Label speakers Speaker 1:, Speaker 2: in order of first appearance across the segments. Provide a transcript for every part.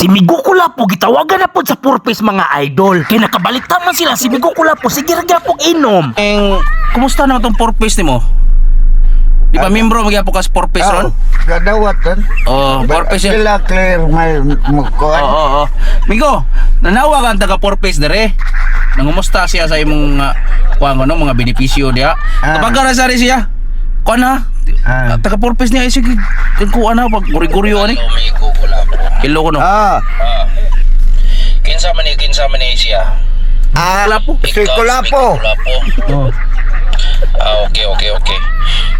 Speaker 1: Si Migo Kulapo gitawagan na po sa purpose mga idol. Kaya nakabalita man sila si Migo Kulapo sige ra gyapon inom.
Speaker 2: Kumusta naman tong purpose nimo? Di ba membro magyapo ka sa purpose ron?
Speaker 3: Gadawat kan.
Speaker 2: Oh, purpose yun.
Speaker 3: Sila clear may mukuan.
Speaker 2: Oo. Migo, nanawa ka ang taga purpose dere. Nangumusta siya sa imong mga benepisyo diya. Kapag ara sa siya. Kuan na. Taga purpose niya sige kuan na pag guri-guryo ani.
Speaker 4: Migo Kulapo.
Speaker 2: Kilo ko no.
Speaker 4: Kinsa man ni siya?
Speaker 2: Kulapo.
Speaker 3: Si Kulapo.
Speaker 2: Oh.
Speaker 4: Okay.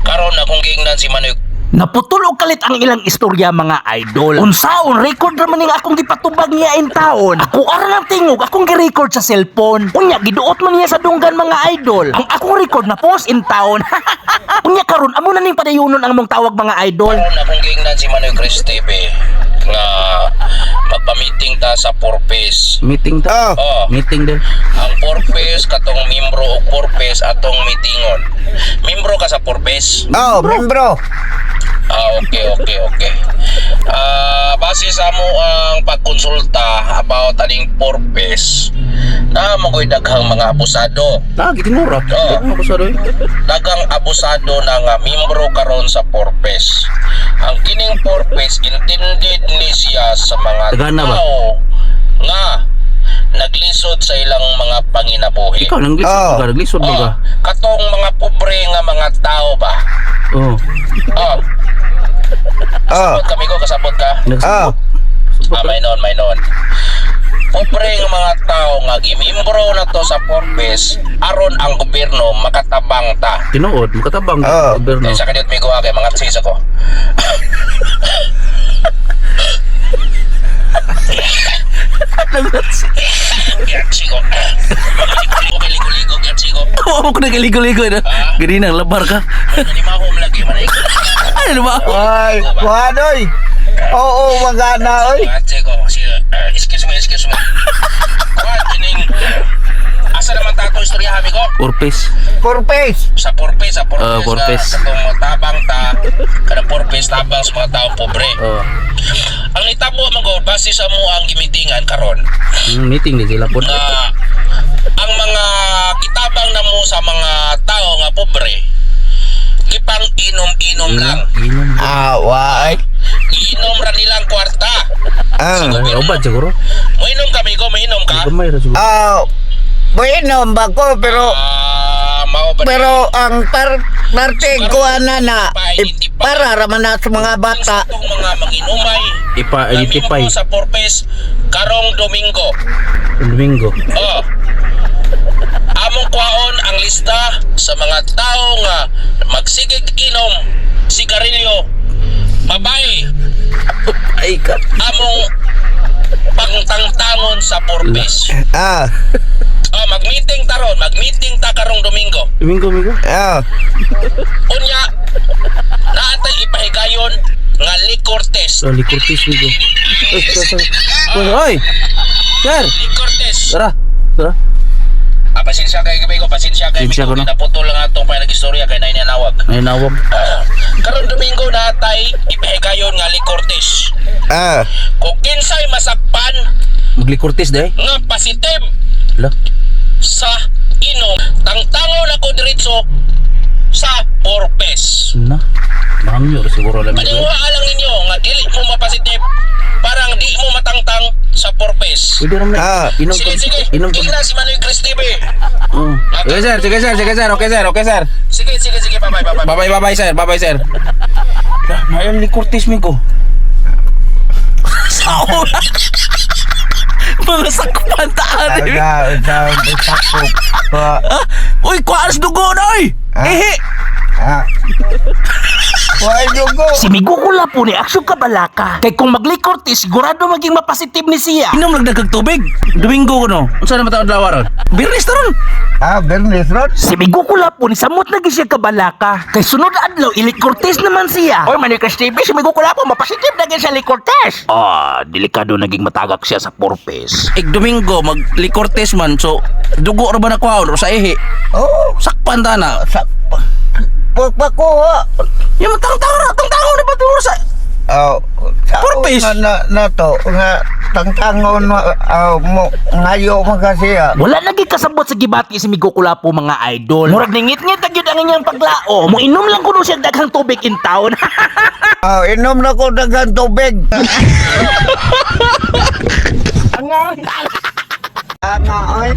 Speaker 4: Karon na kung giingnan si Manoy.
Speaker 1: Naputulog kalit ang ilang istorya mga idol. Unsaon record ra man ning akong gipatubag niya in taon. Ako ara nang tingog akong gi-record sa cellphone. Unya giduot man niya sa dunggan mga idol. Ang akong record na post in taon. Unya karon amo na ning padayunon ang mong tawag mga idol.
Speaker 4: Karon na kung giingnan si Manoy Chris TV nga magpa-meeting ta sa purpose.
Speaker 2: Meeting ta. Meeting din.
Speaker 4: Ang purpose katong membro og purpose atong meetingon. Membro ka sa purpose?
Speaker 3: Membro.
Speaker 4: Okay. Base sa mo ang pagkonsulta about aning purpose, na magoy daghang mga abusado.
Speaker 2: Gitinura. Ako sa doy.
Speaker 4: Daghang abusado na nga membro karon sa purpose. Ang kining purpose intended ni siya sa mga
Speaker 2: Tagana ba?
Speaker 4: tao nga naglisod sa ilang mga panginabuhi.
Speaker 2: Ikaw nang naglisod ba ka?
Speaker 4: Katong mga pobre nga mga tao ba?
Speaker 2: Oh.
Speaker 4: Kasabot kami ko, kasabot ka. May noon. Pobre nga mga tao nga gimimbro na to sa purpose aron ang gobyerno makatabang ta.
Speaker 2: Tinuod, makatabang gobyerno.
Speaker 4: Sa kaniyot may guwa kay mga artista ko. Gertsi ko. Ligo, gertsi ko.
Speaker 2: Oo, ko nagaligo-ligo na. Gani nang labar ka.
Speaker 4: Nanimahom lagi man ay.
Speaker 2: Ano ba?
Speaker 3: Ay, kuhanoy. Oo, magana oy.
Speaker 4: Gertsi ko. Excuse me. Kuwan, kining asa naman tato istorya hami ko?
Speaker 2: Purpose.
Speaker 4: Sa purpose.
Speaker 2: Purpose.
Speaker 4: Sa itong tabang ta, kanang purpose tabang sa mga tao pobre. Ang nitabo man ko, base sa mo ang gimitingan karon
Speaker 2: Meeting di sila po.
Speaker 4: na ang mga kitabang na mo sa mga tao nga pobre, gipang inom-inom lang.
Speaker 3: Why?
Speaker 4: Inom ra nilang kwarta.
Speaker 2: Obat siguro.
Speaker 4: Mainom kami ko, mainom ka.
Speaker 2: Gamay ra siguro.
Speaker 3: Bueno, bako
Speaker 4: Mao ba?
Speaker 3: pero ang parte ko na para raman na sa mga bata.
Speaker 4: Itong mga manginumay
Speaker 2: Ipa-identify.
Speaker 4: sa purpose karong Domingo. Among kwaon ang lista sa mga tao nga magsigig inom sigarilyo, babae.
Speaker 2: Ay ka.
Speaker 4: Among pangtangtangon sa purpose. Mag-meeting ta karong Domingo.
Speaker 2: Domingo.
Speaker 4: Unya naatay ipahigayon nga liquor test.
Speaker 2: Liquor test Migo. Oy. Sir.
Speaker 4: Liquor test.
Speaker 2: Tara.
Speaker 4: Pasensya kay Migo, pasensya kay
Speaker 2: Pasensya ko
Speaker 4: Migo.
Speaker 2: na.
Speaker 4: Naputol lang atong pa nag-istorya kay nay nanawag.
Speaker 2: Ay nawag.
Speaker 4: Karong Domingo natay ipahigayon nga liquor test. Kung kinsay masakpan
Speaker 2: Mag-liquor test dai.
Speaker 4: nga positive
Speaker 2: La.
Speaker 4: sa inom, tangtangon ako diretso sa purpose.
Speaker 2: Na. Bangyo siguro lang Migo.
Speaker 4: Paniwala lang ninyo nga dili mo mapositive, parang di mo matangtang sa purpose.
Speaker 2: Pwede ram inom.
Speaker 4: Sige.
Speaker 2: Inom.
Speaker 4: Tingnan si Manoy Chris TV.
Speaker 2: Okay sir. Okay sir.
Speaker 4: Sige.
Speaker 2: Bye sir. Mayon liquor test Migo. Sao? Mga sakpan taan. Uy, kuaras dugo na oy. Ehe.
Speaker 3: Why dugo?
Speaker 1: Si Migo Kulapo ni aksyon kabalaka. Kay kung maglikor ti sigurado maging mapasitive ni siya.
Speaker 2: Inom nagdagag tubig. Domingo ko no. Unsa na mataod lawaron? Birnis taron.
Speaker 3: Bernis Rod.
Speaker 1: Si Migo Kulapo ni samot lagi siya kabalaka. Kay sunod adlaw ilikor test naman siya. Oy Manny Chris TV, si Migo Kulapo mapasitive na sa likor test. Delikado naging matagak siya sa purpose.
Speaker 2: Domingo mag-liquor test man. So dugo ra ba na kuhaon o sa ehe? Sakpan ta na.
Speaker 3: Pagpakuha.
Speaker 2: Yung tangtangon na ba sa Purpose?
Speaker 3: Na to, nga tangtangon mo ngayo man kasi
Speaker 1: Wala naging kasabot sa gibati si Migo Kulapo mga idol. Murag ningit-ngit nagyud ang inyang paglao. Mo inom lang kuno siya daghang tubig in town.
Speaker 3: inom na ko daghang tubig. Nga, oy.